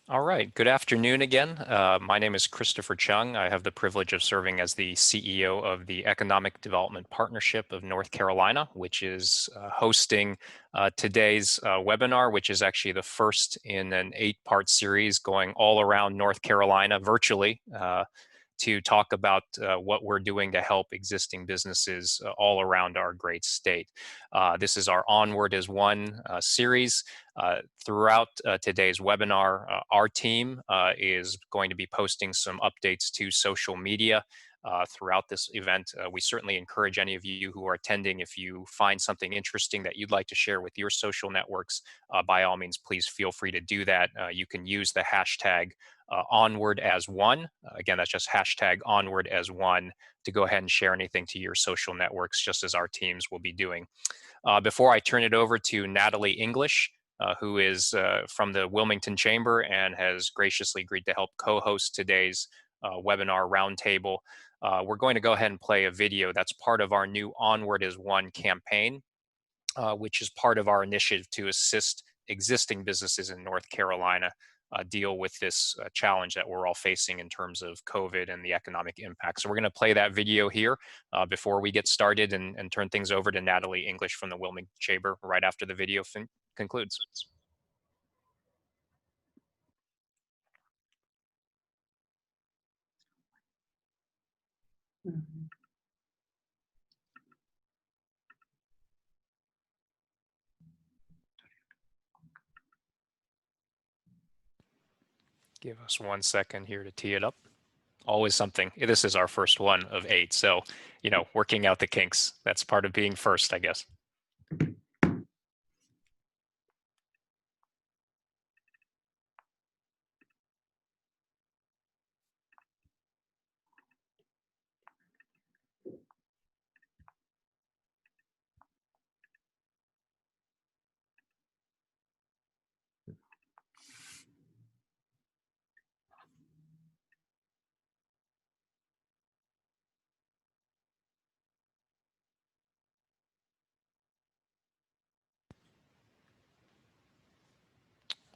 All right, good afternoon again. My name is Christopher Chung. I have the privilege of serving as the CEO of the Economic Development Partnership of North Carolina, which is hosting today's webinar, which is actually the first in an 8-part series going all around North Carolina virtually. To talk about what we're doing to help existing businesses all around our great state. This is our Onward as One series. Throughout today's webinar, our team is going to be posting some updates to social media throughout this event. We certainly encourage any of you who are attending, if you find something interesting that you'd like to share with your social networks, by all means, please feel free to do that. You can use the hashtag Onward as One. Again, that's just hashtag Onward as One to go ahead and share anything to your social networks, just as our teams will be doing. Before I turn it over to Natalie English, who is from the Wilmington Chamber and has graciously agreed to help co-host today's webinar roundtable, we're going to go ahead and play a video that's part of our new Onward as One campaign, which is part of our initiative to assist existing businesses in North Carolina deal with this challenge that we're all facing in terms of COVID and the economic impact. So we're going to play that video here before we get started and turn things over to Natalie English from the Wilmington Chamber right after the video concludes. Mhm. Give us 1 second here to tee it up. Always something. This is our first one of 8. So, working out the kinks. That's part of being first, I guess.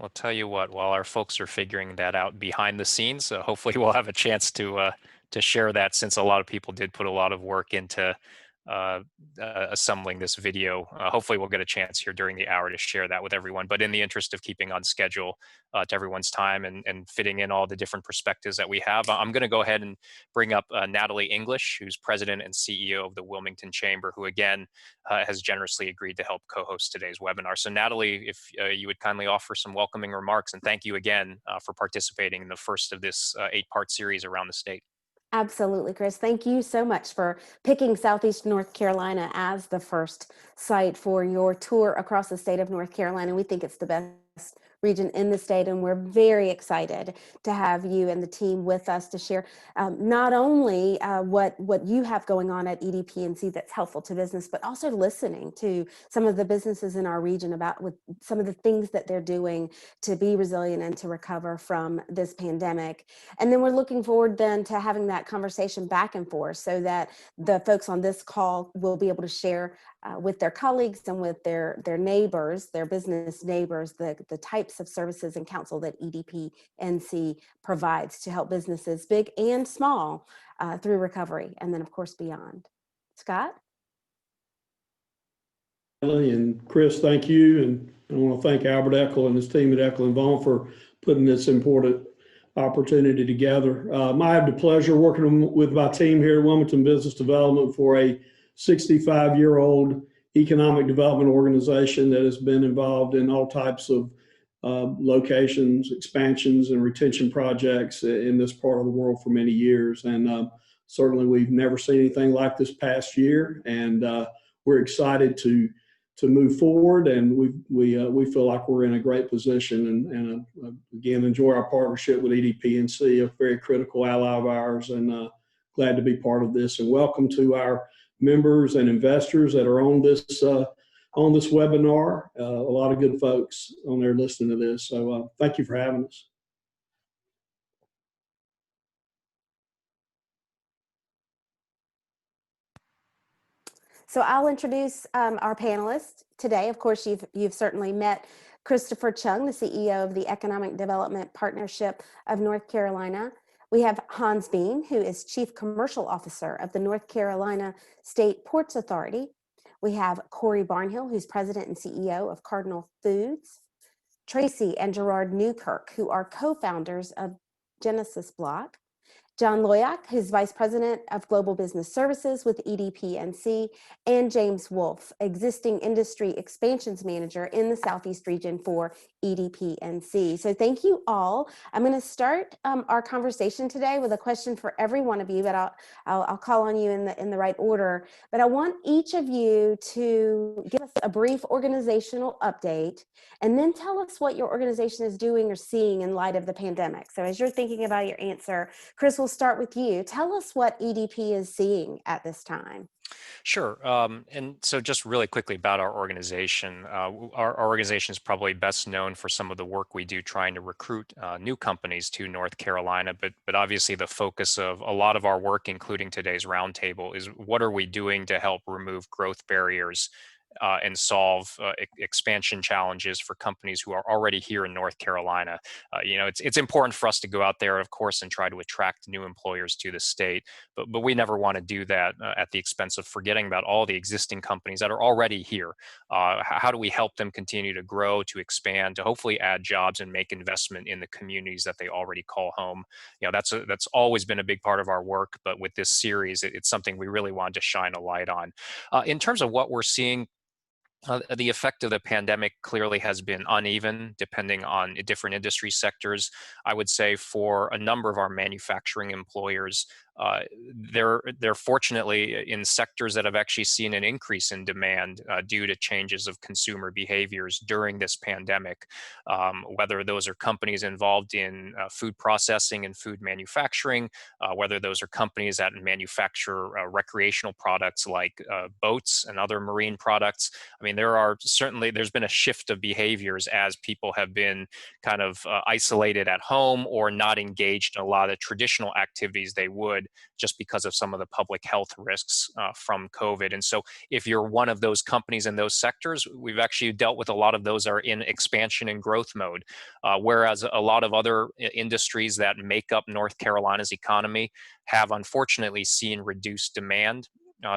I'll tell you what, while our folks are figuring that out behind the scenes, hopefully we'll have a chance to share that, since a lot of people did put a lot of work into uh, assembling this video. Hopefully we'll get a chance here during the hour to share that with everyone. But in the interest of keeping on schedule to everyone's time and fitting in all the different perspectives that we have, I'm going to go ahead and bring up Natalie English, who's president and CEO of the Wilmington Chamber, who again has generously agreed to help co-host today's webinar. So Natalie, if you would kindly offer some welcoming remarks, and thank you again for participating in the first of this 8-part series around the state. Absolutely, Chris. Thank you so much for picking Southeast North Carolina as the first site for your tour across the state of North Carolina. We think it's the best region in the state, and we're very excited to have you and the team with us to share not only what you have going on at EDPNC that's helpful to business, but also listening to some of the businesses in our region about with some of the things that they're doing to be resilient and to recover from this pandemic. And then we're looking forward then to having that conversation back and forth so that the folks on this call will be able to share with their colleagues and with their neighbors, their business neighbors, the types of services and counsel that EDPNC provides to help businesses, big and small, through recovery, and then of course beyond. Scott? And Chris, thank you. And I want to thank Albert Eckel and his team at Eckel and Vaughn for putting this important opportunity together. I have the pleasure of working with my team here at Wilmington Business Development for a 65-year-old economic development organization that has been involved in all types of locations, expansions, and retention projects in this part of the world for many years. And certainly we've never seen anything like this past year. And we're excited to move forward, and we feel like we're in a great position, and again enjoy our partnership with EDPNC, a very critical ally of ours, and glad to be part of this. And welcome to our members and investors that are on this webinar. A lot of good folks on there listening to this, so thank you for having us. So I'll introduce our panelists today. Of course, you've certainly met Christopher Chung, the CEO of the Economic Development Partnership of North Carolina. We have Hans Bean, who is Chief Commercial Officer of the North Carolina State Ports Authority. We have Corey Barnhill, who's President and CEO of Cardinal Foods. Tracy and Gerard Newkirk, who are co-founders of Genesis Block. John Loyak, who's Vice President of Global Business Services with EDPNC, and James Wolfe, Existing Industry Expansions Manager in the Southeast region for EDPNC. So thank you all. I'm going to start our conversation today with a question for every one of you, but I'll call on you in the right order. But I want each of you to give us a brief organizational update and then tell us what your organization is doing or seeing in light of the pandemic. So as you're thinking about your answer, Chris, we'll start with you. Tell us what EDP is seeing at this time. Sure. And so just really quickly about our organization. Our organization is probably best known for some of the work we do trying to recruit new companies to North Carolina. But obviously the focus of a lot of our work, including today's roundtable, is what are we doing to help remove growth barriers and solve expansion challenges for companies who are already here in North Carolina. It's important for us to go out there, of course, and try to attract new employers to the state, but we never want to do that at the expense of forgetting about all the existing companies that are already here. How do we help them continue to grow, to expand, to hopefully add jobs and make investment in the communities that they already call home? That's always been a big part of our work, but with this series, it's something we really wanted to shine a light on. In terms of what we're seeing, the effect of the pandemic clearly has been uneven depending on different industry sectors. I would say for a number of our manufacturing employers, they're fortunately in sectors that have actually seen an increase in demand due to changes of consumer behaviors during this pandemic. Whether those are companies involved in food processing and food manufacturing, whether those are companies that manufacture recreational products like boats and other marine products. I mean, there's been a shift of behaviors as people have been kind of isolated at home or not engaged in a lot of traditional activities they would, just because of some of the public health risks from COVID. And so if you're one of those companies in those sectors, we've actually dealt with a lot of those are in expansion and growth mode, whereas a lot of other industries that make up North Carolina's economy have unfortunately seen reduced demand.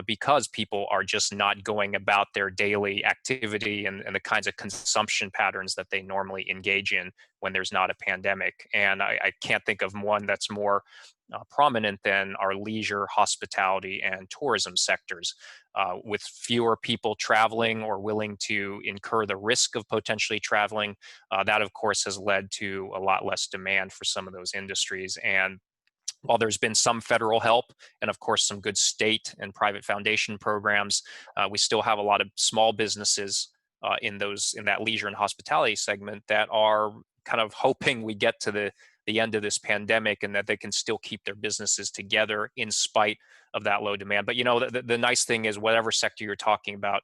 Because people are just not going about their daily activity and the kinds of consumption patterns that they normally engage in when there's not a pandemic. And I can't think of one that's more prominent than our leisure, hospitality, and tourism sectors. With fewer people traveling or willing to incur the risk of potentially traveling, that of course has led to a lot less demand for some of those industries. And while there's been some federal help and of course some good state and private foundation programs, we still have a lot of small businesses in that leisure and hospitality segment that are kind of hoping we get to the end of this pandemic and that they can still keep their businesses together in spite of that low demand. But the nice thing is, whatever sector you're talking about,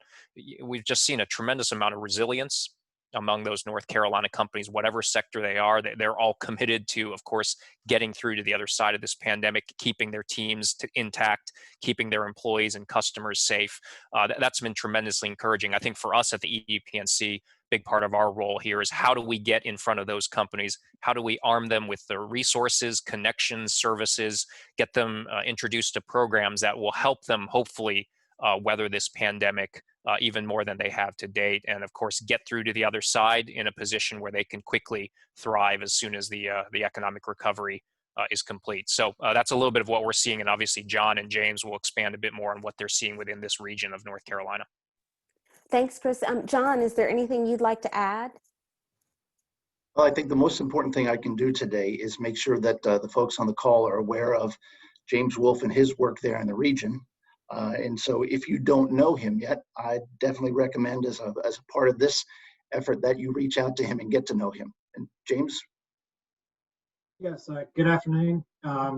we've just seen a tremendous amount of resilience among those North Carolina companies, whatever sector they are. They're all committed to, of course, getting through to the other side of this pandemic, keeping their teams intact, keeping their employees and customers safe. That's been tremendously encouraging. I think for us at the EDPNC, big part of our role here is how do we get in front of those companies? How do we arm them with the resources, connections, services, get them introduced to programs that will help them hopefully weather this pandemic even more than they have to date, and of course get through to the other side in a position where they can quickly thrive as soon as the economic recovery is complete. So that's a little bit of what we're seeing, and obviously John and James will expand a bit more on what they're seeing within this region of North Carolina. Thanks, Chris. John, is there anything you'd like to add? Well, I think the most important thing I can do today is make sure that the folks on the call are aware of James Wolfe and his work there in the region. And so if you don't know him yet, I definitely recommend as a part of this effort that you reach out to him and get to know him. And James? Yes, good afternoon.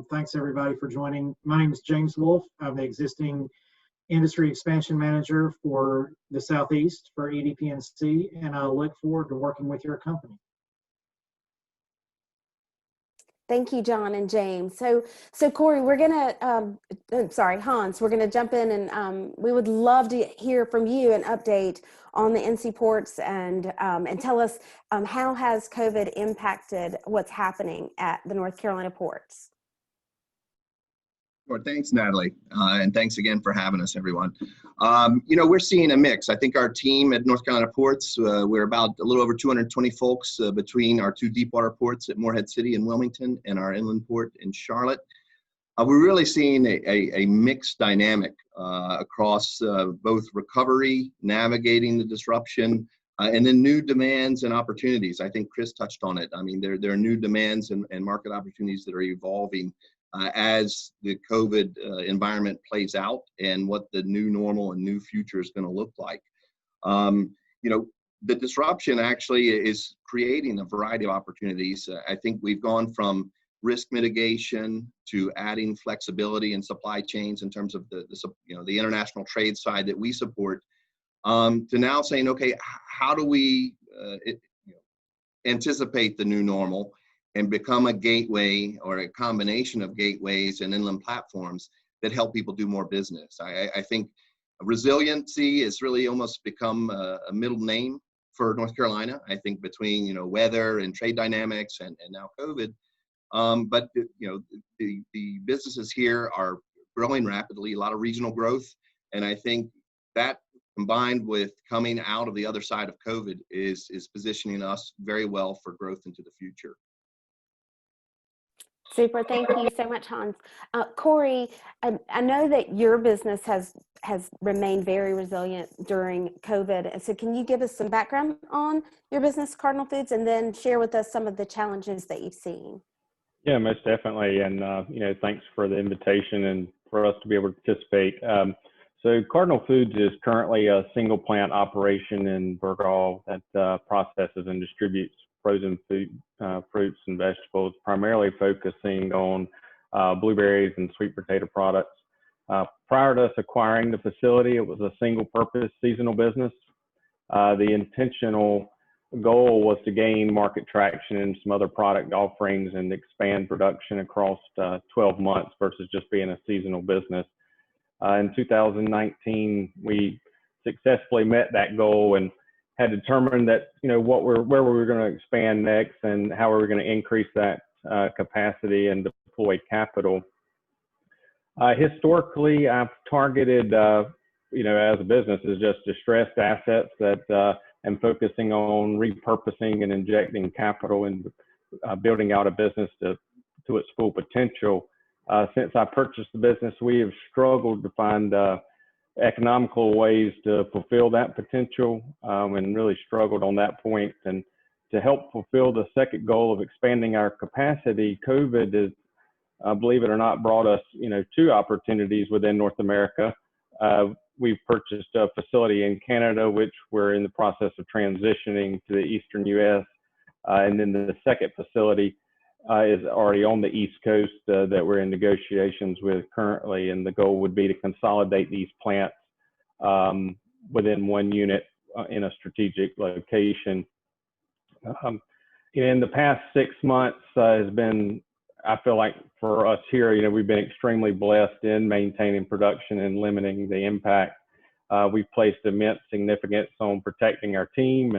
Thanks everybody for joining. My name is James Wolfe. I'm the existing industry expansion manager for the Southeast for EDPNC, and I look forward to working with your company. Thank you, John and James. So Corey, we're gonna, sorry, Hans, we're gonna jump in and we would love to hear from you an update on the NC ports and tell us how has COVID impacted what's happening at the North Carolina ports? Sure. Thanks, Natalie. And thanks again for having us, everyone. We're seeing a mix. I think our team at North Carolina Ports, we're about a little over 220 folks between our two deepwater ports at Morehead City and Wilmington and our inland port in Charlotte. We're really seeing a mixed dynamic across both recovery, navigating the disruption, and then new demands and opportunities. I think Chris touched on it. I mean, there are new demands and market opportunities that are evolving as the COVID environment plays out and what the new normal and new future is going to look like. The disruption actually is creating a variety of opportunities. I think we've gone from risk mitigation to adding flexibility in supply chains in terms of the international trade side that we support, to now saying, okay, how do we anticipate the new normal and become a gateway or a combination of gateways and inland platforms that help people do more business. I think resiliency has really almost become a middle name for North Carolina. I think between weather and trade dynamics and now COVID, but the businesses here are growing rapidly, a lot of regional growth, and I think that combined with coming out of the other side of COVID is positioning us very well for growth into the future. Super. Thank you so much, Hans. Corey, I know that your business has remained very resilient during COVID. So can you give us some background on your business, Cardinal Foods, and then share with us some of the challenges that you've seen? Yeah, most definitely. And, thanks for the invitation and for us to be able to participate. So Cardinal Foods is currently a single plant operation in Burgall that processes and distributes frozen food, fruits and vegetables, primarily focusing on blueberries and sweet potato products. Prior to us acquiring the facility, it was a single purpose seasonal business. The intentional goal was to gain market traction in some other product offerings and expand production across 12 months versus just being a seasonal business. In 2019, we successfully met that goal and had determined that where we were going to expand next and how we were going to increase that capacity and deploy capital. Historically, I've targeted, as a business, is just distressed assets that am focusing on repurposing and injecting capital and building out a business to its full potential. Since I purchased the business, we have struggled to find economical ways to fulfill that potential and really struggled on that point. And to help fulfill the second goal of expanding our capacity, COVID has, believe it or not, brought us, two opportunities within North America. We've purchased a facility in Canada, which we're in the process of transitioning to the Eastern US. And then the second facility is already on the East Coast that we're in negotiations with currently. And the goal would be to consolidate these plants within one unit in a strategic location. In the past 6 months has been, I feel like for us here, we've been extremely blessed in maintaining production and limiting the impact. We've placed immense significance on protecting our team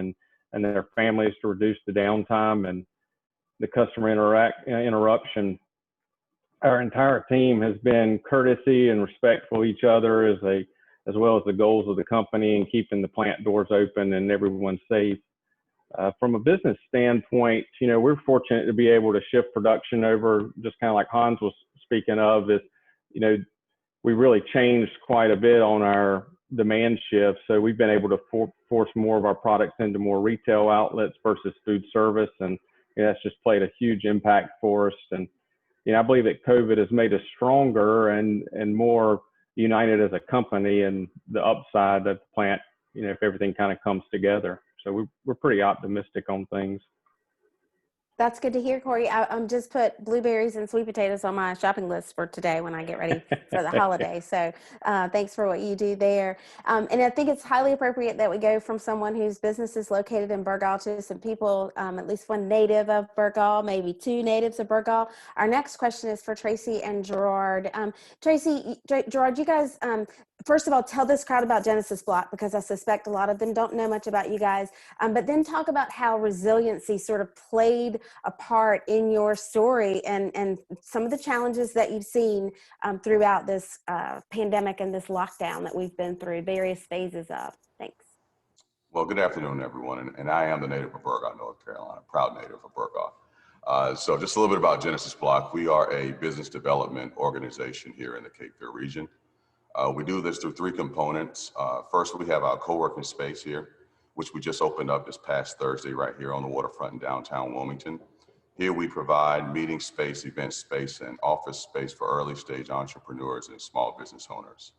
and their families to reduce the downtime and the customer interruption. Our entire team has been courtesy and respectful of each other as well as the goals of the company and keeping the plant doors open and everyone safe. From a business standpoint, we're fortunate to be able to shift production over, just kind of like Hans was speaking of, we really changed quite a bit on our demand shift. So we've been able to force more of our products into more retail outlets versus food service. And that's just played a huge impact for us. And, I believe that COVID has made us stronger and more united as a company and the upside of the plant, if everything kind of comes together. So we're pretty optimistic on things. That's good to hear, Corey. I'm just put blueberries and sweet potatoes on my shopping list for today when I get ready for the holiday. So thanks for what you do there. And I think it's highly appropriate that we go from someone whose business is located in Burgaw to some people, at least one native of Burgaw, maybe two natives of Burgaw. Our next question is for Tracy and Gerard. Gerard, you guys, first of all, tell this crowd about Genesis Block, because I suspect a lot of them don't know much about you guys, but then talk about how resiliency sort of played a part in your story and some of the challenges that you've seen throughout this pandemic and this lockdown that we've been through, various phases of. Thanks. Well, good afternoon, everyone. And I am the native of Burgaw, North Carolina, proud native of Burgaw. So just a little bit about Genesis Block. We are a business development organization here in the Cape Fear region. We do this through three components. First, we have our co-working space here, which we just opened up this past Thursday right here on the waterfront in downtown Wilmington. Here we provide meeting space, event space, and office space for early stage entrepreneurs and small business owners.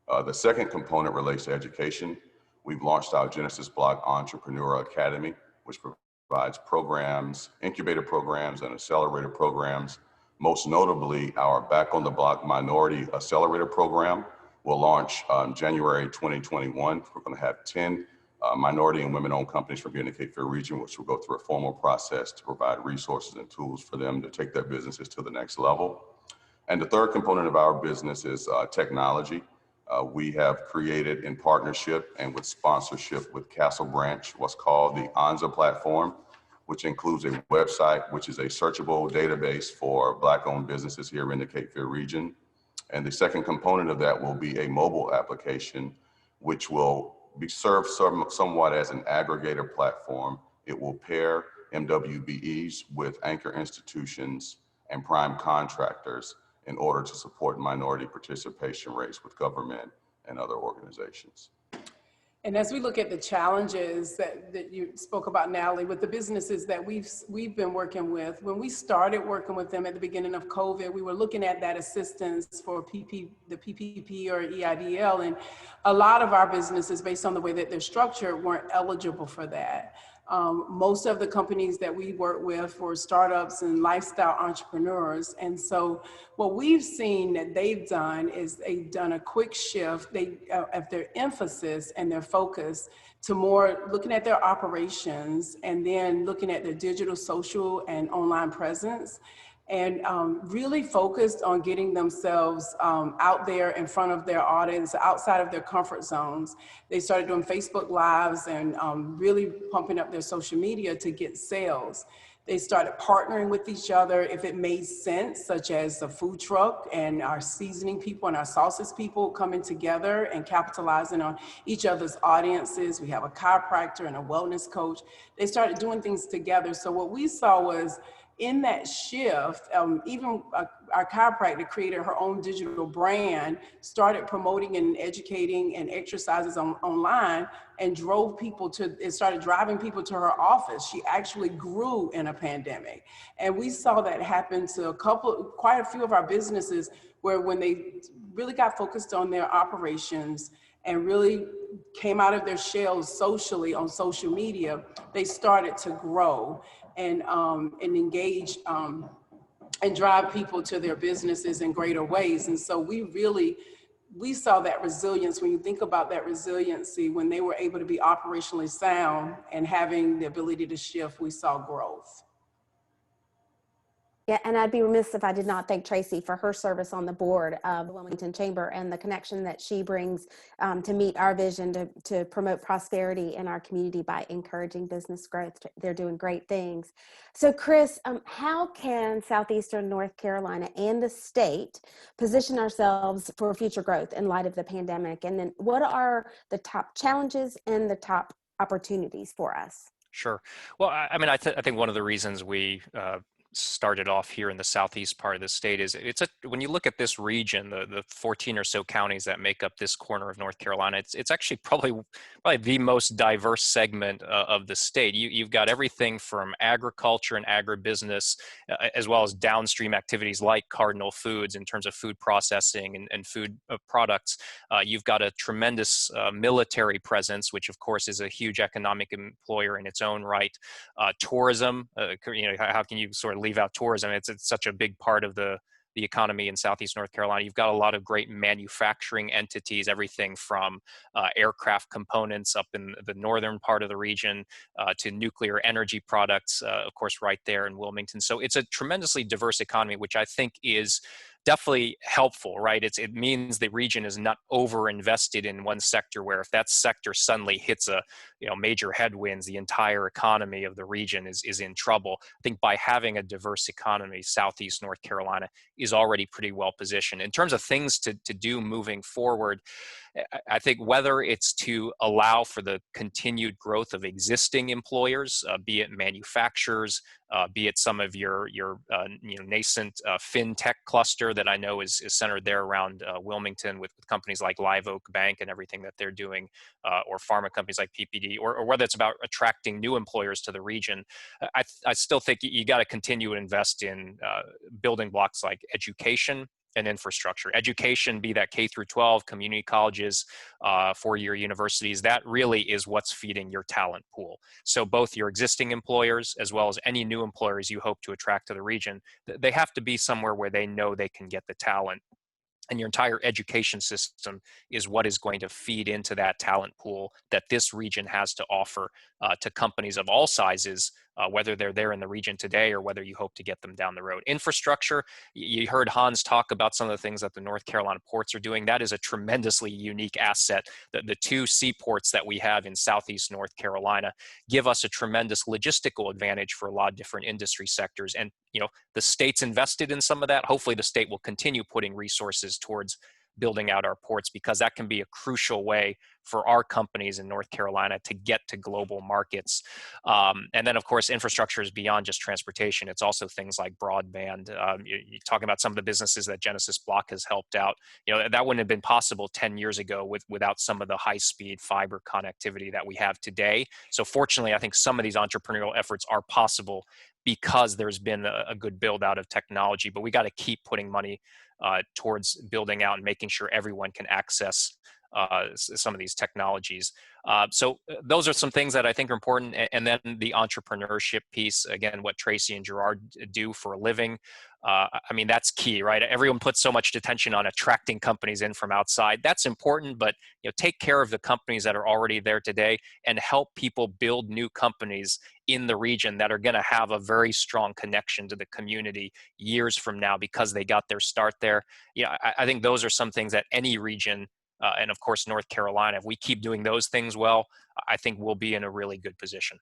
The second component relates to education. We've launched our Genesis Block Entrepreneur Academy, which provides programs, incubator programs, and accelerator programs. Most notably, our Back on the Block Minority Accelerator Program will launch January 2021. We're going to have 10 minority and women-owned companies from here in the Cape Fear region, which will go through a formal process to provide resources and tools for them to take their businesses to the next level. And the third component of our business is technology. We have created in partnership and with sponsorship with Castle Branch, what's called the Onward platform, which includes a website, which is a searchable database for Black-owned businesses here in the Cape Fear region. And the second component of that will be a mobile application, which will be served somewhat as an aggregator platform. It will pair MWBEs with anchor institutions and prime contractors in order to support minority participation rates with government and other organizations. And as we look at the challenges that you spoke about, Natalie, with the businesses that we've been working with, when we started working with them at the beginning of COVID, we were looking at that assistance for the PPP or EIDL, and a lot of our businesses, based on the way that they're structured, weren't eligible for that. Most of the companies that we work with were startups and lifestyle entrepreneurs. And so what we've seen that they've done is they've done a quick shift of their emphasis and their focus to more looking at their operations and then looking at their digital, social, and online presence, and really focused on getting themselves out there in front of their audience, outside of their comfort zones. They started doing Facebook Lives and really pumping up their social media to get sales. They started partnering with each other if it made sense, such as the food truck and our seasoning people and our sauces people coming together and capitalizing on each other's audiences. We have a chiropractor and a wellness coach. They started doing things together. So what we saw was, in that shift, even our chiropractor created her own digital brand, started promoting and educating and exercises online, and started driving people to her office. She actually grew in a pandemic. And we saw that happen to quite a few of our businesses, where when they really got focused on their operations and really came out of their shells socially on social media, they started to grow and engage and drive people to their businesses in greater ways. And so we saw that resilience. When you think about that resiliency, when they were able to be operationally sound and having the ability to shift, we saw growth. Yeah, and I'd be remiss if I did not thank Tracy for her service on the board of the Wilmington Chamber and the connection that she brings to meet our vision to promote prosperity in our community by encouraging business growth. They're doing great things. So Chris, how can Southeastern North Carolina and the state position ourselves for future growth in light of the pandemic? And then what are the top challenges and the top opportunities for us? Sure. Well, I mean, I think one of the reasons we started off here in the southeast part of the state is when you look at this region, the 14 or so counties that make up this corner of North Carolina, it's actually probably the most diverse segment of the state. You've got everything from agriculture and agribusiness, as well as downstream activities like Cardinal Foods in terms of food processing and food products. You've got a tremendous military presence, which of course is a huge economic employer in its own right. Tourism, how can you sort of leave out tourism? It's such a big part of the economy in Southeast North Carolina. You've got a lot of great manufacturing entities, everything from aircraft components up in the northern part of the region to nuclear energy products, of course, right there in Wilmington. So it's a tremendously diverse economy, which I think is definitely helpful, right? It means the region is not over-invested in one sector, where if that sector suddenly hits a major headwinds, the entire economy of the region is in trouble. I think by having a diverse economy, Southeast North Carolina is already pretty well positioned. In terms of things to do moving forward, I think whether it's to allow for the continued growth of existing employers, be it manufacturers, be it some of your nascent fintech cluster that I know is centered there around Wilmington with companies like Live Oak Bank and everything that they're doing, or pharma companies like PPD, or whether it's about attracting new employers to the region. I still think you got to continue to invest in building blocks like education and infrastructure. Education, be that K through 12, community colleges, four-year universities, that really is what's feeding your talent pool. So both your existing employers as well as any new employers you hope to attract to the region, they have to be somewhere where they know they can get the talent. And your entire education system is what is going to feed into that talent pool that this region has to offer to companies of all sizes, whether they're there in the region today or whether you hope to get them down the road. Infrastructure, you heard Hans talk about some of the things that the North Carolina ports are doing. That is a tremendously unique asset. The two seaports that we have in Southeast North Carolina give us a tremendous logistical advantage for a lot of different industry sectors. And the state's invested in some of that. Hopefully the state will continue putting resources towards building out our ports, because that can be a crucial way for our companies in North Carolina to get to global markets. And then, of course, infrastructure is beyond just transportation. It's also things like broadband. You're talking about some of the businesses that Genesis Block has helped out. That wouldn't have been possible 10 years ago without some of the high-speed fiber connectivity that we have today. So fortunately, I think some of these entrepreneurial efforts are possible because there's been a good build out of technology, but we got to keep putting money towards building out and making sure everyone can access some of these technologies. So those are some things that I think are important. And then the entrepreneurship piece, again, what Tracy and Gerard do for a living. I mean, that's key, right? Everyone puts so much attention on attracting companies in from outside. That's important, but take care of the companies that are already there today and help people build new companies in the region that are going to have a very strong connection to the community years from now because they got their start there. I think those are some things that any region, and of course North Carolina, if we keep doing those things well, I think we'll be in a really good position.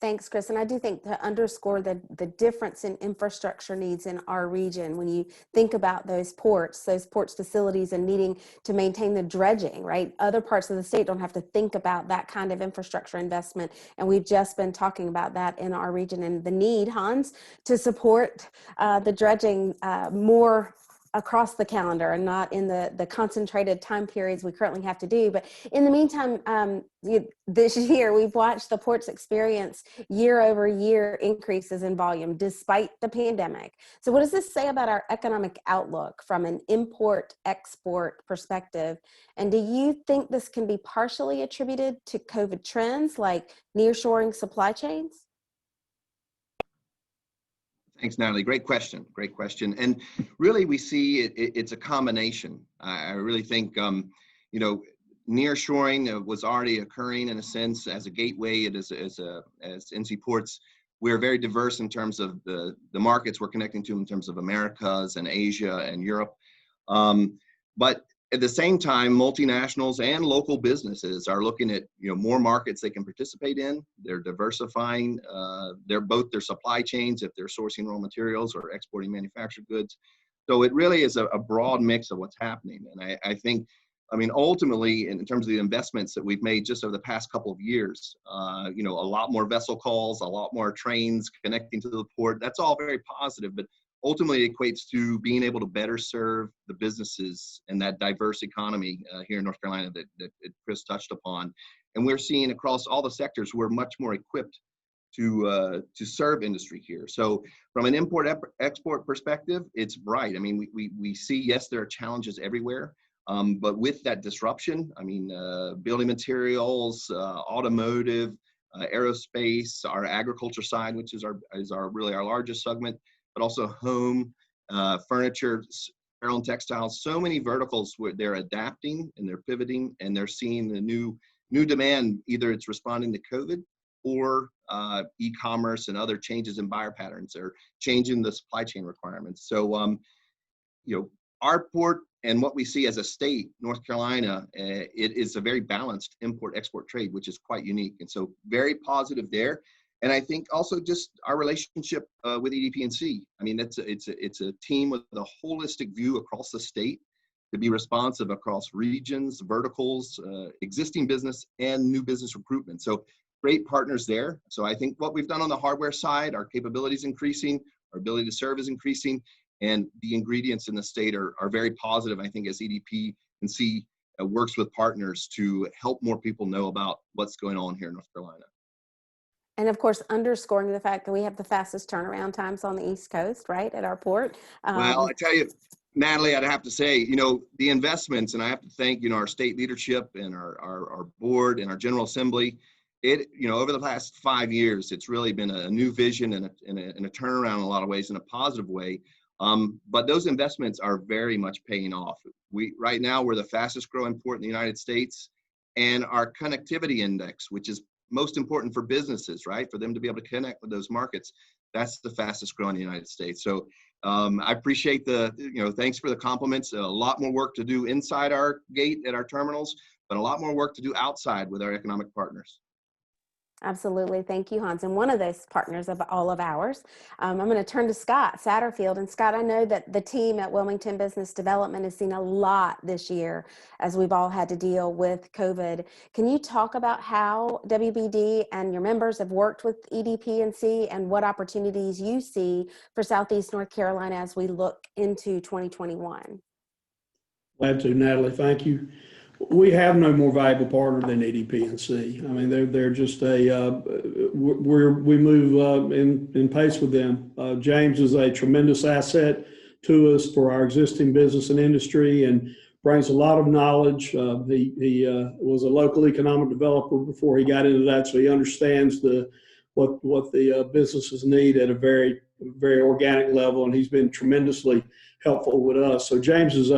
Thanks, Chris. And I do think to underscore the difference in infrastructure needs in our region, when you think about those ports facilities and needing to maintain the dredging, right? Other parts of the state don't have to think about that kind of infrastructure investment. And we've just been talking about that in our region and the need, Hans, to support the dredging more across the calendar and not in the concentrated time periods we currently have to do. But in the meantime, this year we've watched the ports experience year over year increases in volume despite the pandemic. So what does this say about our economic outlook from an import-export perspective? And do you think this can be partially attributed to COVID trends like nearshoring supply chains? Thanks, Natalie. Great question. Great question. And really, we see it's a combination. I really think, nearshoring was already occurring in a sense as a gateway. As NC Ports, we're very diverse in terms of the markets we're connecting to in terms of Americas and Asia and Europe. But at the same time, multinationals and local businesses are looking at more markets they can participate in. They're diversifying their supply chains if they're sourcing raw materials or exporting manufactured goods. So it really is a broad mix of what's happening. And I think I mean, ultimately, in terms of the investments that we've made just over the past couple of years, you know, a lot more vessel calls, a lot more trains connecting to the port. That's all very positive, but ultimately it equates to being able to better serve the businesses and that diverse economy here in North Carolina that Chris touched upon. And we're seeing across all the sectors, we're much more equipped to serve industry here. So from an import-export perspective, it's bright. I mean, we see, yes, there are challenges everywhere. But with that disruption, I mean, building materials, automotive, aerospace, our agriculture side, which is really our largest segment, but also home, furniture, apparel and textiles, so many verticals where they're adapting and they're pivoting and they're seeing the new demand. Either it's responding to COVID or e-commerce and other changes in buyer patterns or changing the supply chain requirements. So, you know, our port and what we see as a state, North Carolina, it is a very balanced import-export trade, which is quite unique. And so very positive there. And I think also just our relationship with EDPNC. I mean, it's a team with a holistic view across the state to be responsive across regions, verticals, existing business, and new business recruitment. So great partners there. So I think what we've done on the hardware side, our capabilities increasing, our ability to serve is increasing, and the ingredients in the state are very positive, I think, as EDPNC works with partners to help more people know about what's going on here in North Carolina. And of course, underscoring the fact that we have the fastest turnaround times on the East Coast, right, at our port. Well, I tell you, Natalie, I'd have to say, you know, the investments, and I have to thank, you know, our state leadership and our board and our General Assembly. It, you know, over the past 5 years, it's really been a new vision and a turnaround in a lot of ways, in a positive way. But those investments are very much paying off. Right now, we're the fastest growing port in the United States, and our connectivity index, which is most important for businesses, right? For them to be able to connect with those markets, that's the fastest growing in the United States. So I appreciate thanks for the compliments. A lot more work to do inside our gate at our terminals, but a lot more work to do outside with our economic partners. Absolutely. Thank you, Hans. And one of those partners of all of ours, I'm going to turn to Scott Satterfield. And Scott, I know that the team at Wilmington Business Development has seen a lot this year as we've all had to deal with COVID. Can you talk about how WBD and your members have worked with EDPNC and what opportunities you see for Southeast North Carolina as we look into 2021? Glad to, Natalie. Thank you. We have no more valuable partner than EDPNC. I mean, they're just we move in pace with them. James is a tremendous asset to us for our existing business and industry, and brings a lot of knowledge. He was a local economic developer before he got into that, so he understands what the businesses need at a very, very organic level, and he's been tremendously helpful with us. So James is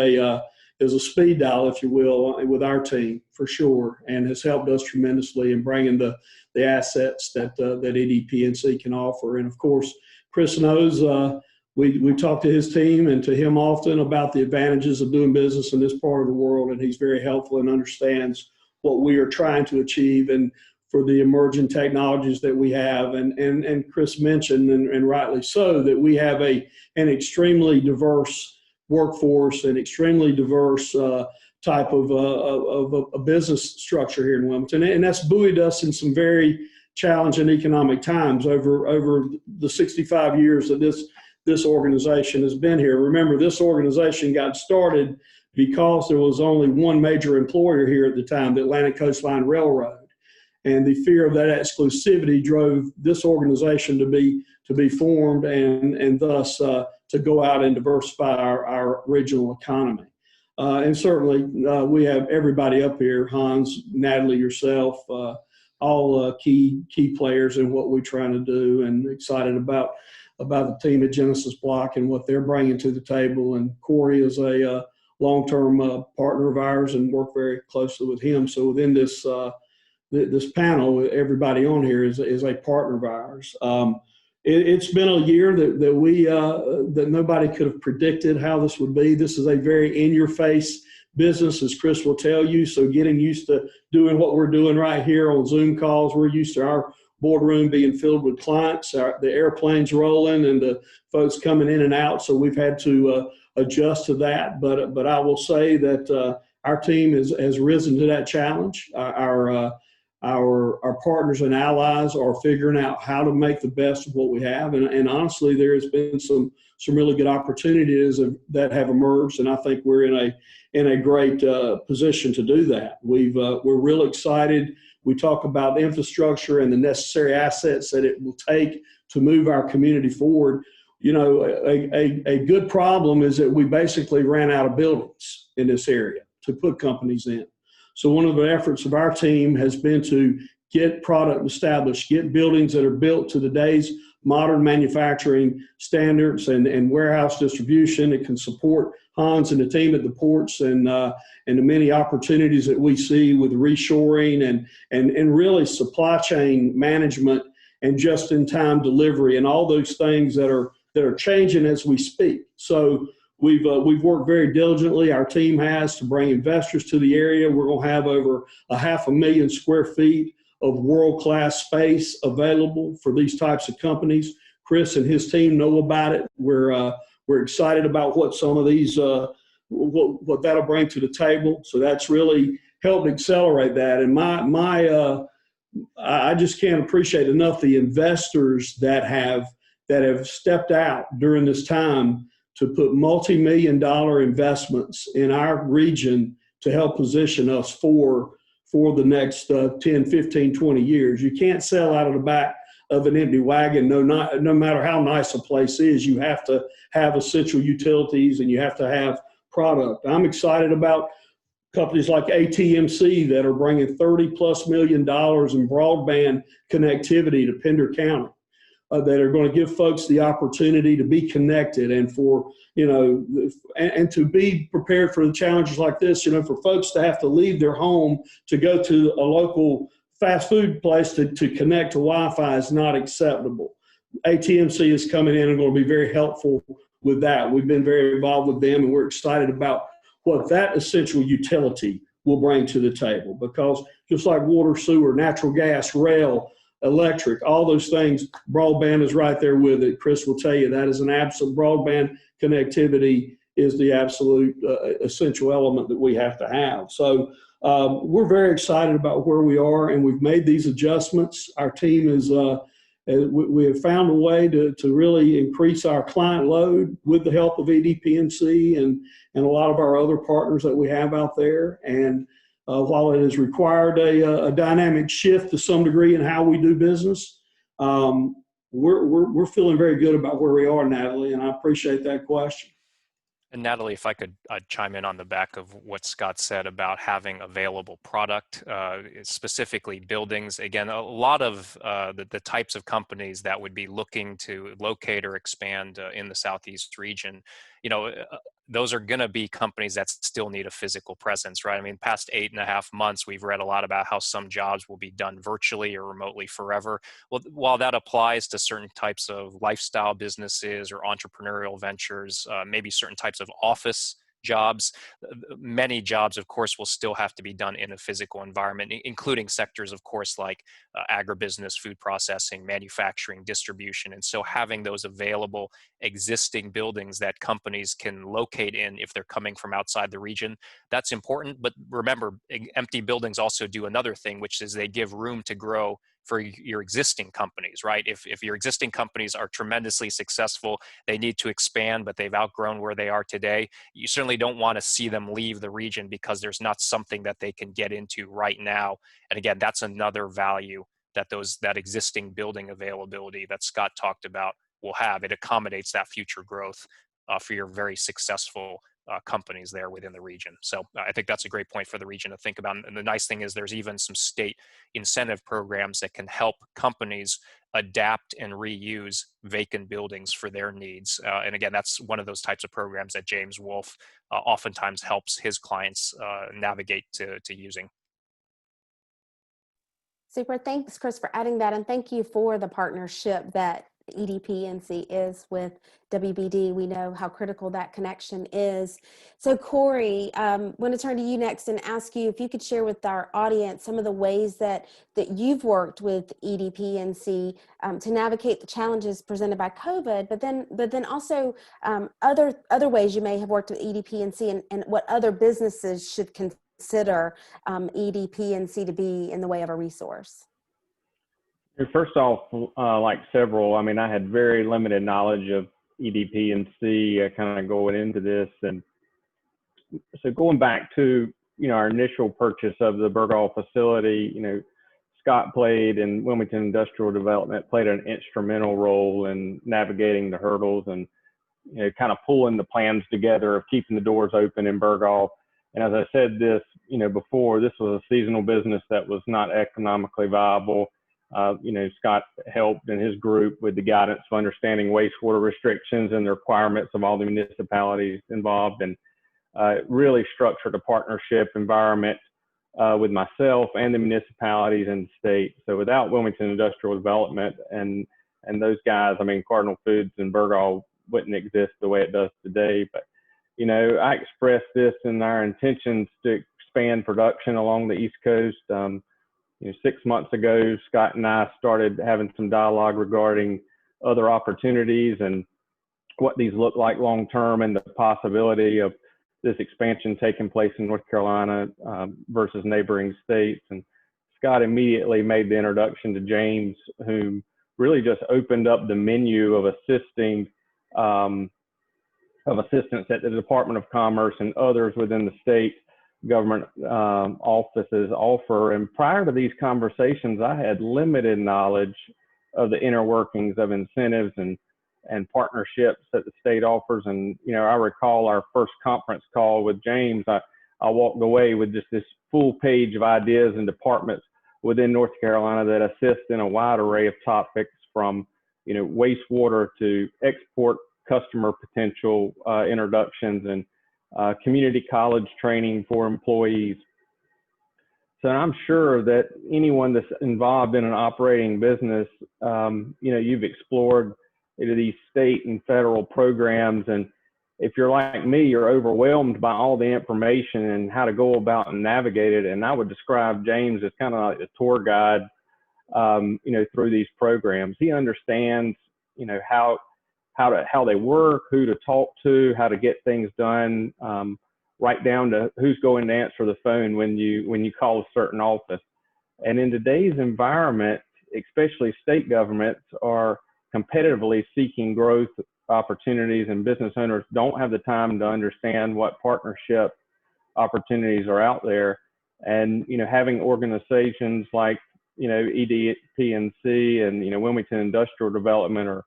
a speed dial, if you will, with our team for sure, and has helped us tremendously in bringing the assets that EDPNC can offer. And of course, Chris knows we talk to his team and to him often about the advantages of doing business in this part of the world, and he's very helpful and understands what we are trying to achieve and for the emerging technologies that we have. And Chris mentioned, and rightly so, that we have an extremely diverse workforce and extremely diverse type of a business structure here in Wilmington, and that's buoyed us in some very challenging economic times over the 65 years that this organization has been here. Remember, this organization got started because there was only one major employer here at the time, the Atlantic Coastline Railroad, and the fear of that exclusivity drove this organization to be formed, and thus to go out and diversify our regional economy. And certainly we have everybody up here, Hans, Natalie, yourself, all key players in what we're trying to do, and excited about the team at Genesis Block and what they're bringing to the table. And Corey is a long-term partner of ours and work very closely with him. So within this panel, everybody on here is a partner of ours. It's been a year that nobody could have predicted how this would be. This is a very in-your-face business, as Chris will tell you. So getting used to doing what we're doing right here on Zoom calls, we're used to our boardroom being filled with clients, the airplanes rolling, and the folks coming in and out. So we've had to adjust to that. But I will say that our team has risen to that challenge. Our partners and allies are figuring out how to make the best of what we have. And honestly, there has been some really good opportunities that have emerged. And I think we're in a great position to do that. We're real excited. We talk about infrastructure and the necessary assets that it will take to move our community forward. You know, a good problem is that we basically ran out of buildings in this area to put companies in. So one of the efforts of our team has been to get product established, get buildings that are built to today's modern manufacturing standards and warehouse distribution. It can support Hans and the team at the ports and the many opportunities that we see with reshoring and really supply chain management and just-in-time delivery and all those things that are changing as we speak. So we've worked very diligently. Our team has to bring investors to the area. We're going to have over 500,000 square feet of world-class space available for these types of companies. Chris and his team know about it. We're excited about what some of these what that'll bring to the table. So that's really helped accelerate that. And I just can't appreciate enough the investors that have stepped out during this time to put multi-million-dollar investments in our region to help position us for the next 10, 15, 20 years. You can't sell out of the back of an empty wagon, no matter how nice a place is. You have to have essential utilities and you have to have product. I'm excited about companies like EDPNC that are bringing $30+ million in broadband connectivity to Pender County. That are going to give folks the opportunity to be connected and for, and to be prepared for the challenges like this, for folks to have to leave their home to go to a local fast food place to connect to Wi-Fi is not acceptable. EDPNC is coming in and going to be very helpful with that. We've been very involved with them and we're excited about what that essential utility will bring to the table, because just like water, sewer, natural gas, rail, electric, all those things, broadband is right there with it. Chris will tell you that is an absolute broadband connectivity is the absolute essential element that we have to have. So we're very excited about where we are, and we've made these adjustments. Our team is, we have found a way to really increase our client load with the help of EDPNC and a lot of our other partners that we have out there. And while it has required a dynamic shift to some degree in how we do business, we're feeling very good about where we are, Natalie, and I appreciate that question. And Natalie, if I could chime in on the back of what Scott said about having available product, specifically buildings. Again, a lot of the types of companies that would be looking to locate or expand in the Southeast region, those are going to be companies that still need a physical presence, right? I mean, past 8.5 months, we've read a lot about how some jobs will be done virtually or remotely forever. Well, while that applies to certain types of lifestyle businesses or entrepreneurial ventures, maybe certain types of office jobs, many jobs, of course, will still have to be done in a physical environment, including sectors, of course, like agribusiness, food processing, manufacturing, distribution. And so having those available existing buildings that companies can locate in if they're coming from outside the region, that's important. But remember, empty buildings also do another thing, which is they give room to grow for your existing companies, right? If your existing companies are tremendously successful, they need to expand, but they've outgrown where they are today, you certainly don't want to see them leave the region because there's not something that they can get into right now. And again, that's another value that that existing building availability that Scott talked about will have. It accommodates that future growth for your very successful companies there within the region. So I think that's a great point for the region to think about. And the nice thing is there's even some state incentive programs that can help companies adapt and reuse vacant buildings for their needs. And again, that's one of those types of programs that James Wolfe oftentimes helps his clients navigate to using. Super. Thanks, Chris, for adding that. And thank you for the partnership that EDPNC is with WBD. We know how critical that connection is. So Corey, want to turn to you next and ask you if you could share with our audience some of the ways that you've worked with EDPNC to navigate the challenges presented by COVID, but then also other ways you may have worked with EDPNC and what other businesses should consider EDPNC to be in the way of a resource. First off, like several, I mean, I had very limited knowledge of EDPNC kind of going into this. And so going back to, our initial purchase of the Burgaw facility, Scott played and Wilmington Industrial Development played an instrumental role in navigating the hurdles and, kind of pulling the plans together of keeping the doors open in Burgaw. And as I said this, before, this was a seasonal business that was not economically viable. Scott helped in his group with the guidance of understanding wastewater restrictions and the requirements of all the municipalities involved, and really structured a partnership environment with myself and the municipalities and the state. So without Wilmington Industrial Development and those guys, I mean, Cardinal Foods and Burgaw wouldn't exist the way it does today. But, I expressed this in our intentions to expand production along the East Coast. 6 months ago, Scott and I started having some dialogue regarding other opportunities and what these look like long term and the possibility of this expansion taking place in North Carolina versus neighboring states. And Scott immediately made the introduction to James, who really just opened up the menu of assistance at the Department of Commerce and others within the state government offices offer. And prior to these conversations, I had limited knowledge of the inner workings of incentives and partnerships that the state offers. And, I recall our first conference call with James, I walked away with just this full page of ideas and departments within North Carolina that assist in a wide array of topics from, wastewater to export customer potential introductions and community college training for employees. So I'm sure that anyone that's involved in an operating business, you've explored these state and federal programs. And if you're like me, you're overwhelmed by all the information and how to go about and navigate it. And I would describe James as kind of like a tour guide, through these programs. He understands, how they work, who to talk to, how to get things done, right down to who's going to answer the phone when you call a certain office. And in today's environment, especially state governments are competitively seeking growth opportunities, and business owners don't have the time to understand what partnership opportunities are out there. And, having organizations like, EDPNC and, Wilmington Industrial Development are,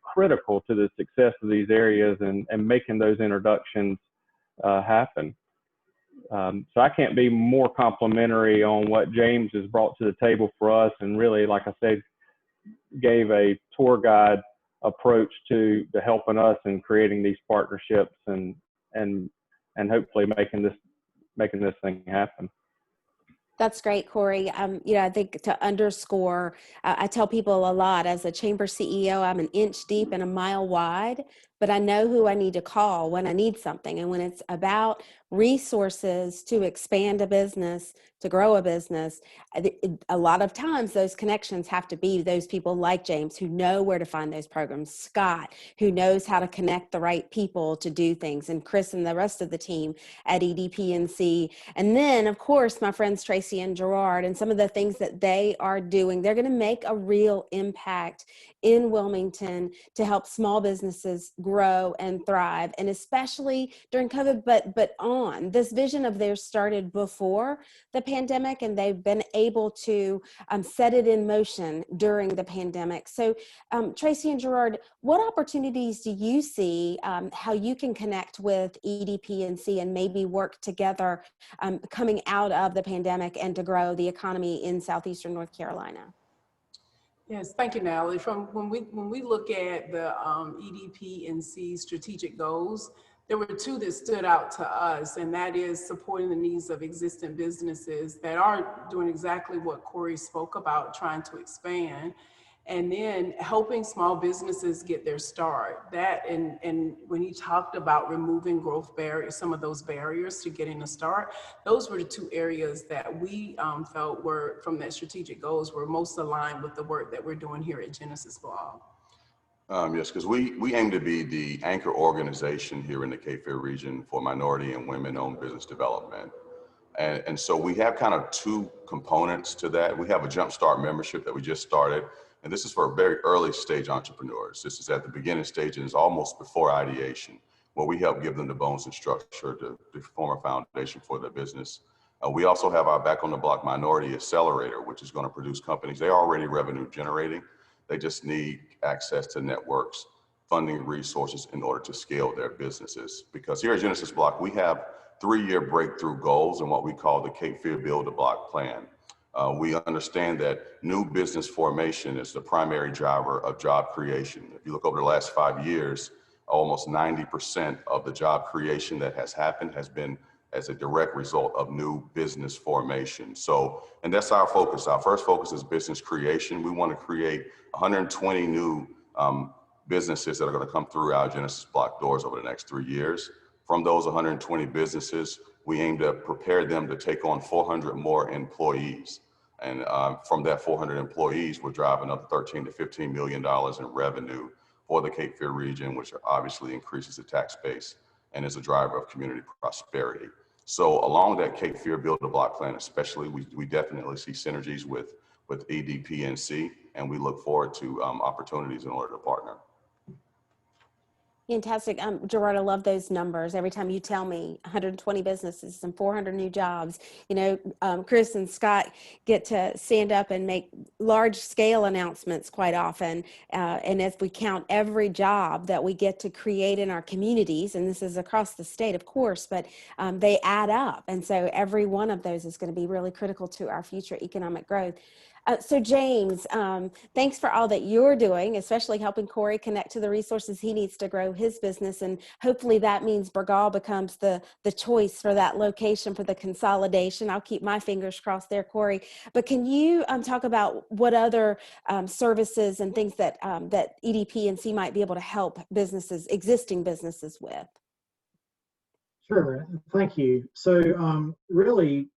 critical to the success of these areas and making those introductions happen. So I can't be more complimentary on what James has brought to the table for us, and really, like I said, gave a tour guide approach to helping us in creating these partnerships and hopefully making this thing happen. That's great, Corey. I think to underscore, I tell people a lot as a chamber CEO, I'm an inch deep and a mile wide, but I know who I need to call when I need something. And when it's about resources to expand a business, to grow a business, a lot of times those connections have to be those people like James who know where to find those programs, Scott, who knows how to connect the right people to do things, and Chris and the rest of the team at EDPNC. And then, of course, my friends Tracy and Gerard and some of the things that they are doing, they're going to make a real impact in Wilmington to help small businesses grow and thrive, and especially during COVID, but on. This vision of theirs started before the pandemic, and they've been able to set it in motion during the pandemic. So Tracy and Gerard, what opportunities do you see how you can connect with EDPNC and maybe work together coming out of the pandemic and to grow the economy in Southeastern North Carolina? Yes, thank you, Natalie. From when we look at the EDPNC strategic goals, there were two that stood out to us, and that is supporting the needs of existing businesses that are doing exactly what Corey spoke about, trying to expand. and then helping small businesses get their start. That and when you talked about removing growth barriers, some of those barriers to getting a start, those were the two areas that we felt were, from that strategic goals, were most aligned with the work that we're doing here at Genesis Blog. Yes, because we aim to be the anchor organization here in the Cape Fear region for minority and women-owned business development. And so we have kind of two components to that. We have a Jumpstart membership that we just started, and this is for very early stage entrepreneurs. This is at the beginning stage and is almost before ideation, where we help give them the bones and structure to form a foundation for their business. We also have our Back on the Block Minority Accelerator, which is going to produce companies. They're already revenue generating. They just need access to networks, funding resources in order to scale their businesses. Because here at Genesis Block, we have 3-year breakthrough goals and what we call the Cape Fear Build a Block plan. We understand that new business formation is the primary driver of job creation. If you look over the last 5 years, almost 90% of the job creation that has happened has been as a direct result of new business formation. So, and that's our focus. Our first focus is business creation. We want to create 120 new businesses that are going to come through our Genesis Block doors over the next 3 years. From those 120 businesses, we aim to prepare them to take on 400 more employees. And from that 400 employees, we'll drive another $13 to $15 million in revenue for the Cape Fear region, which obviously increases the tax base and is a driver of community prosperity. So along that Cape Fear Build a Block plan, especially, we definitely see synergies with EDPNC, and we look forward to opportunities in order to partner. Fantastic. Gerard, I love those numbers. Every time you tell me 120 businesses and 400 new jobs, you know, Chris and Scott get to stand up and make large scale announcements quite often. And if we count every job that we get to create in our communities, and this is across the state, of course, but they add up. And so every one of those is going to be really critical to our future economic growth. So James, thanks for all that you're doing, especially helping Corey connect to the resources he needs to grow his business. And hopefully that means Burgaw becomes the choice for that location for the consolidation. I'll keep my fingers crossed there, Corey. But can you talk about what other services and things that, that EDPNC might be able to help businesses, existing businesses with? Sure, thank you. So really,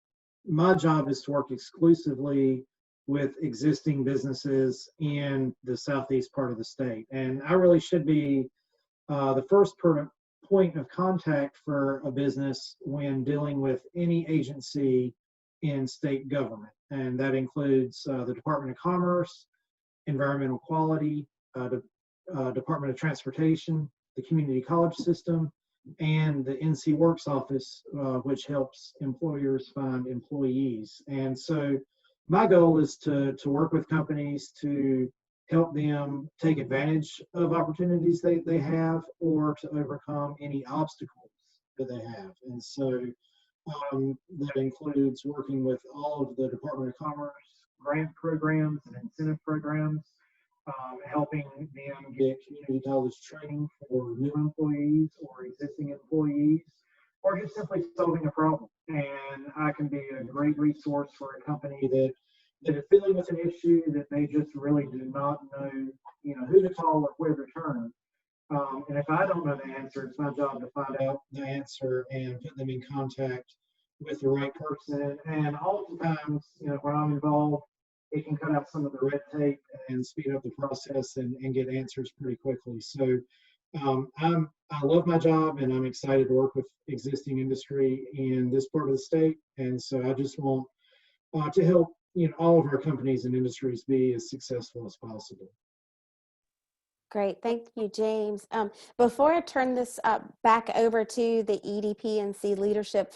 my job is to work exclusively with existing businesses in the southeast part of the state. And I really should be the first point of contact for a business when dealing with any agency in state government. And that includes the Department of Commerce, Environmental Quality, Department of Transportation, the Community College System, and the NC Works office, which helps employers find employees. And so my goal is to work with companies to help them take advantage of opportunities they have, or to overcome any obstacles that they have. And so that includes working with all of the Department of Commerce grant programs and incentive programs, helping them get community college training for new employees or existing employees, or just simply solving a problem. And I can be a great resource for a company that is dealing with an issue that they just really do not know, who to call or where to turn. And if I don't know the answer, it's my job to find out the answer and put them in contact with the right person. And oftentimes, when I'm involved, it can cut out some of the red tape and speed up the process and get answers pretty quickly. So I love my job, and I'm excited to work with existing industry in this part of the state. And so I just want to help all of our companies and industries be as successful as possible. Great. Thank you, James. Before I turn this back over to the EDPNC leadership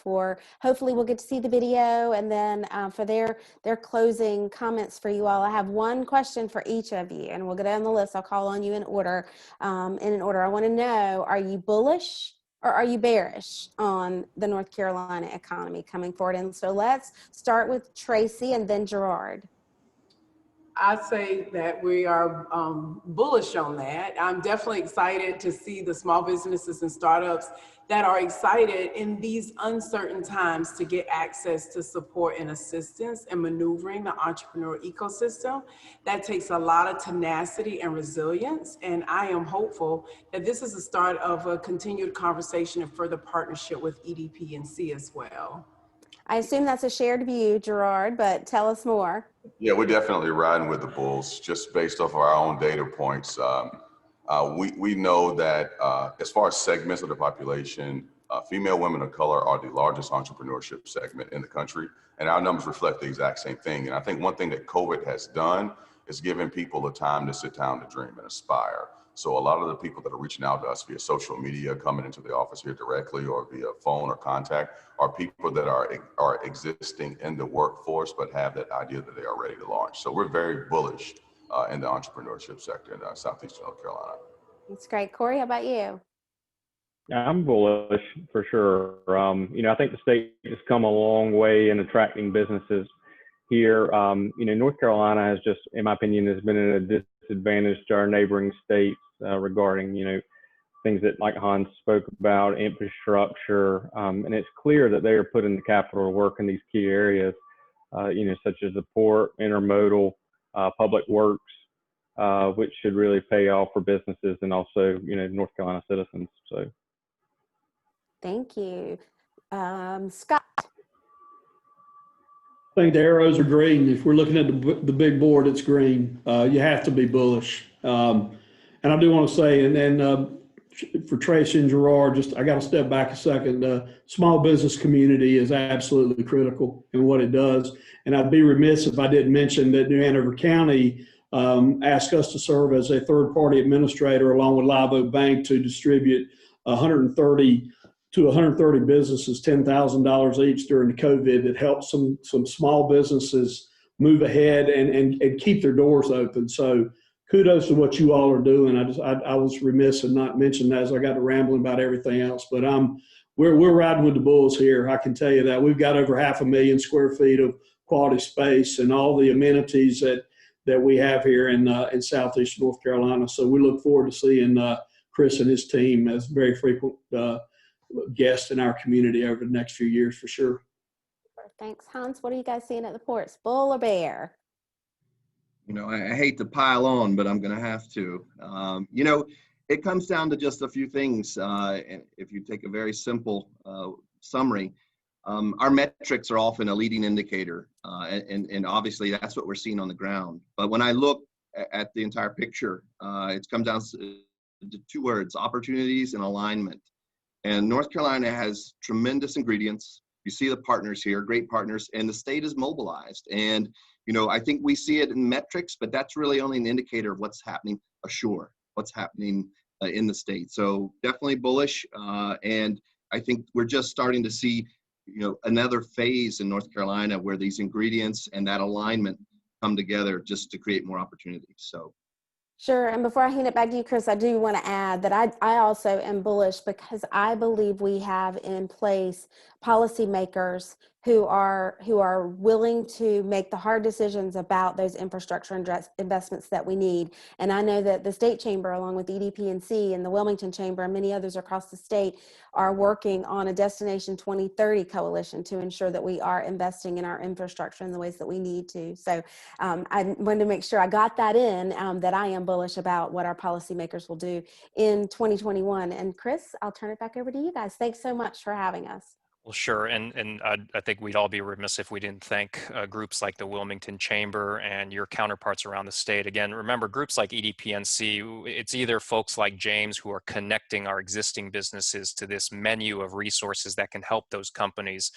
hopefully we'll get to see the video, and then for their closing comments for you all, I have one question for each of you, and we'll go down the list. I'll call on you in order. I want to know, are you bullish or are you bearish on the North Carolina economy coming forward? And so let's start with Tracy and then Gerard. I'd say that we are bullish on that. I'm definitely excited to see the small businesses and startups that are excited in these uncertain times to get access to support and assistance in maneuvering the entrepreneur ecosystem. That takes a lot of tenacity and resilience. And I am hopeful that this is the start of a continued conversation and further partnership with EDPNC as well. I assume that's a shared view, Gerard, but tell us more. Yeah, we're definitely riding with the bulls just based off of our own data points. We know that as far as segments of the population, female women of color are the largest entrepreneurship segment in the country, and our numbers reflect the exact same thing. And I think one thing that COVID has done is given people the time to sit down to dream and aspire. So a lot of the people that are reaching out to us via social media, coming into the office here directly or via phone or contact, are people that are existing in the workforce but have that idea that they are ready to launch. So we're very bullish in the entrepreneurship sector in Southeastern North Carolina. That's great. Corey, how about you? Yeah, I'm bullish for sure. I think the state has come a long way in attracting businesses here. North Carolina has just, in my opinion, has been at a disadvantage to our neighboring states regarding, things that like Hans spoke about, infrastructure, and it's clear that they are putting the capital to work in these key areas, such as the port, intermodal, public works, which should really pay off for businesses and also, North Carolina citizens. So, thank you. Scott. I think the arrows are green. If we're looking at the big board, it's green. You have to be bullish. And I do want to say, and for Tracy and Gerard, I got to step back a second. The small business community is absolutely critical in what it does. And I'd be remiss if I didn't mention that New Hanover County asked us to serve as a third-party administrator along with Live Oak Bank to distribute 130 businesses $10,000 each during the COVID that helped some small businesses move ahead and keep their doors open. So kudos to what you all are doing. I was remiss in not mentioning that as I got to rambling about everything else. But we're riding with the bulls here. I can tell you that we've got over 500,000 square feet of quality space and all the amenities that we have here in Southeast North Carolina. So we look forward to seeing Chris and his team as very frequent guests in our community over the next few years for sure. Thanks. Hans, what are you guys seeing at the ports? Bull or bear? I hate to pile on, but I'm going to have to. It comes down to just a few things. If you take a very simple summary, our metrics are often a leading indicator, and obviously that's what we're seeing on the ground. But when I look at the entire picture, it's come down to two words: opportunities and alignment. And North Carolina has tremendous ingredients. You see the partners here, great partners, and the state is mobilized. And I think we see it in metrics, but that's really only an indicator of what's happening ashore, what's happening in the state. So definitely bullish. And I think we're just starting to see, another phase in North Carolina where these ingredients and that alignment come together just to create more opportunities. So. Sure. And before I hand it back to you, Chris, I do want to add that I also am bullish because I believe we have in place policymakers who are willing to make the hard decisions about those infrastructure investments that we need. And I know that the state chamber, along with EDPNC and the Wilmington Chamber and many others across the state, are working on a Destination 2030 coalition to ensure that we are investing in our infrastructure in the ways that we need to. So I wanted to make sure I got that in, that I am bullish about what our policymakers will do in 2021. And Chris, I'll turn it back over to you guys. Thanks so much for having us. Well, sure. And I think we'd all be remiss if we didn't thank groups like the Wilmington Chamber and your counterparts around the state. Again, remember, groups like EDPNC, it's either folks like James who are connecting our existing businesses to this menu of resources that can help those companies,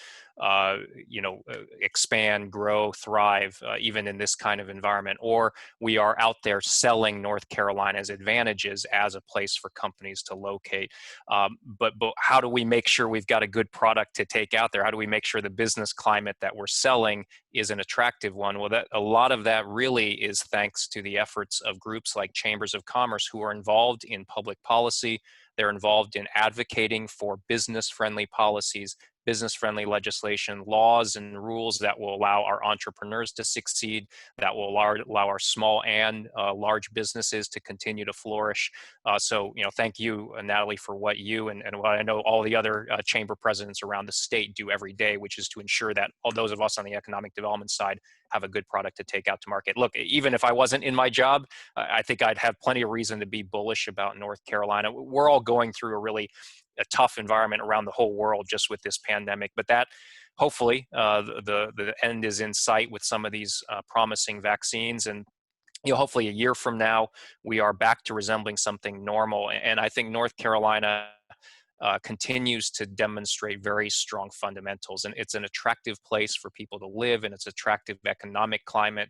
expand, grow, thrive, even in this kind of environment. Or we are out there selling North Carolina's advantages as a place for companies to locate. But how do we make sure we've got a good product to take out there? How do we make sure the business climate that we're selling is an attractive one? Well, a lot of that really is thanks to the efforts of groups like Chambers of Commerce who are involved in public policy. They're involved in advocating for business-friendly policies business-friendly legislation, laws and rules that will allow our entrepreneurs to succeed, that will allow our small and large businesses to continue to flourish. So, thank you, Natalie, for what you and what I know all the other chamber presidents around the state do every day, which is to ensure that all those of us on the economic development side have a good product to take out to market. Look, even if I wasn't in my job, I think I'd have plenty of reason to be bullish about North Carolina. We're all going through a tough environment around the whole world just with this pandemic, but that hopefully the end is in sight with some of these promising vaccines, and hopefully a year from now we are back to resembling something normal. And I think North Carolina continues to demonstrate very strong fundamentals, and it's an attractive place for people to live, and it's attractive economic climate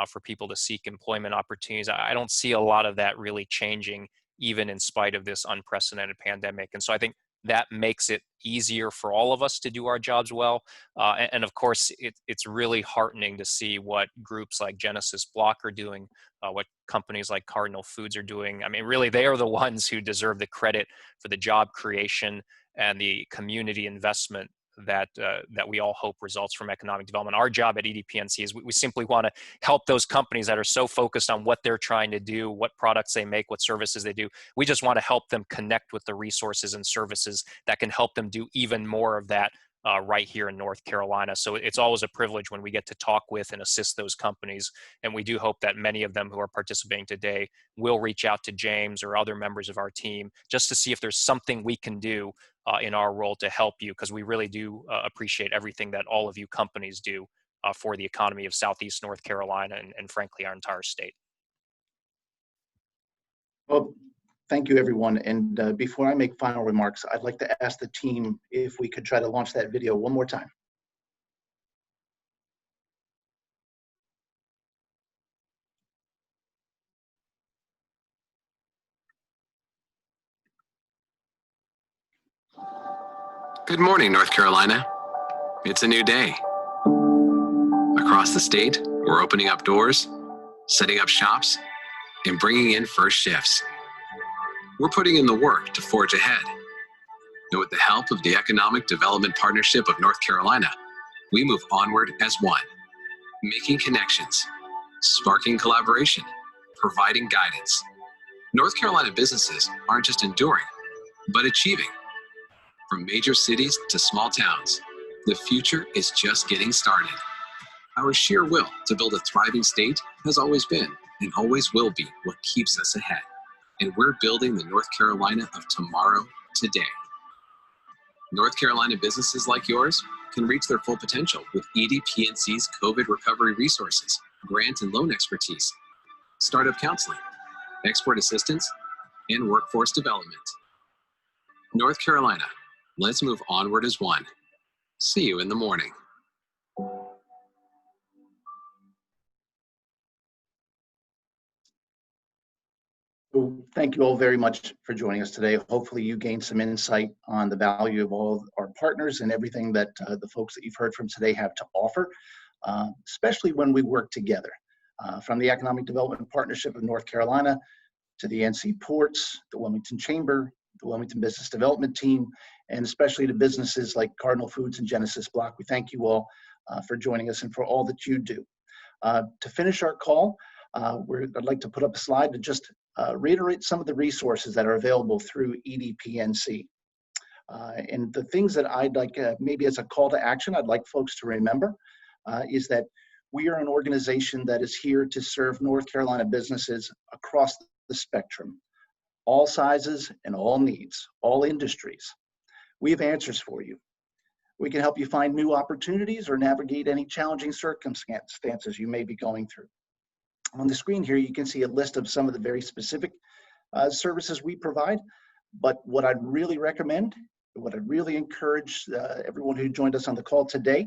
for people to seek employment opportunities. I don't see a lot of that really changing, even in spite of this unprecedented pandemic. And so I think that makes it easier for all of us to do our jobs well. And of course, it's really heartening to see what groups like Genesis Block are doing, what companies like Cardinal Foods are doing. I mean, really, they are the ones who deserve the credit for the job creation and the community investment that we all hope results from economic development. Our job at EDPNC is we simply want to help those companies that are so focused on what they're trying to do, what products they make, what services they do. We just want to help them connect with the resources and services that can help them do even more of that right here in North Carolina. So it's always a privilege when we get to talk with and assist those companies. And we do hope that many of them who are participating today will reach out to James or other members of our team just to see if there's something we can do in our role to help you, because we really do appreciate everything that all of you companies do for the economy of Southeast North Carolina and frankly, our entire state. Well, thank you, everyone. And before I make final remarks, I'd like to ask the team if we could try to launch that video one more time. Good morning, North Carolina. It's a new day. Across the state, we're opening up doors, setting up shops, and bringing in first shifts. We're putting in the work to forge ahead. And with the help of the Economic Development Partnership of North Carolina, we move onward as one, making connections, sparking collaboration, providing guidance. North Carolina businesses aren't just enduring, but achieving. From major cities to small towns, the future is just getting started. Our sheer will to build a thriving state has always been and always will be what keeps us ahead. And we're building the North Carolina of tomorrow today. North Carolina businesses like yours can reach their full potential with EDPNC's COVID recovery resources, grant and loan expertise, startup counseling, export assistance, and workforce development. North Carolina, let's move onward as one. See you in the morning. So thank you all very much for joining us today. Hopefully you gained some insight on the value of all our partners and everything that the folks that you've heard from today have to offer, especially when we work together. From the Economic Development Partnership of North Carolina to the NC Ports, the Wilmington Chamber, the Wilmington Business Development Team, and especially to businesses like Cardinal Foods and Genesis Block. We thank you all for joining us and for all that you do. To finish our call, I'd like to put up a slide to just reiterate some of the resources that are available through EDPNC. And the things that I'd like, maybe as a call to action, I'd like folks to remember is that we are an organization that is here to serve North Carolina businesses across the spectrum, all sizes and all needs, all industries. We have answers for you. We can help you find new opportunities or navigate any challenging circumstances you may be going through. On the screen here, you can see a list of some of the very specific services we provide, but what I'd really recommend, what I'd really encourage everyone who joined us on the call today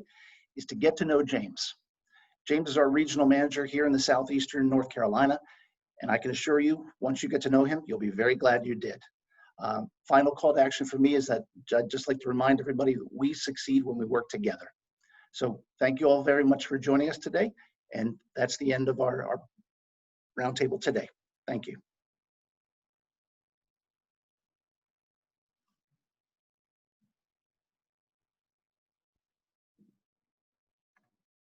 is to get to know James. James is our regional manager here in the southeastern North Carolina, and I can assure you, once you get to know him, you'll be very glad you did. Final call to action for me is that I'd just like to remind everybody that we succeed when we work together. So thank you all very much for joining us today, and that's the end of our roundtable today. Thank you.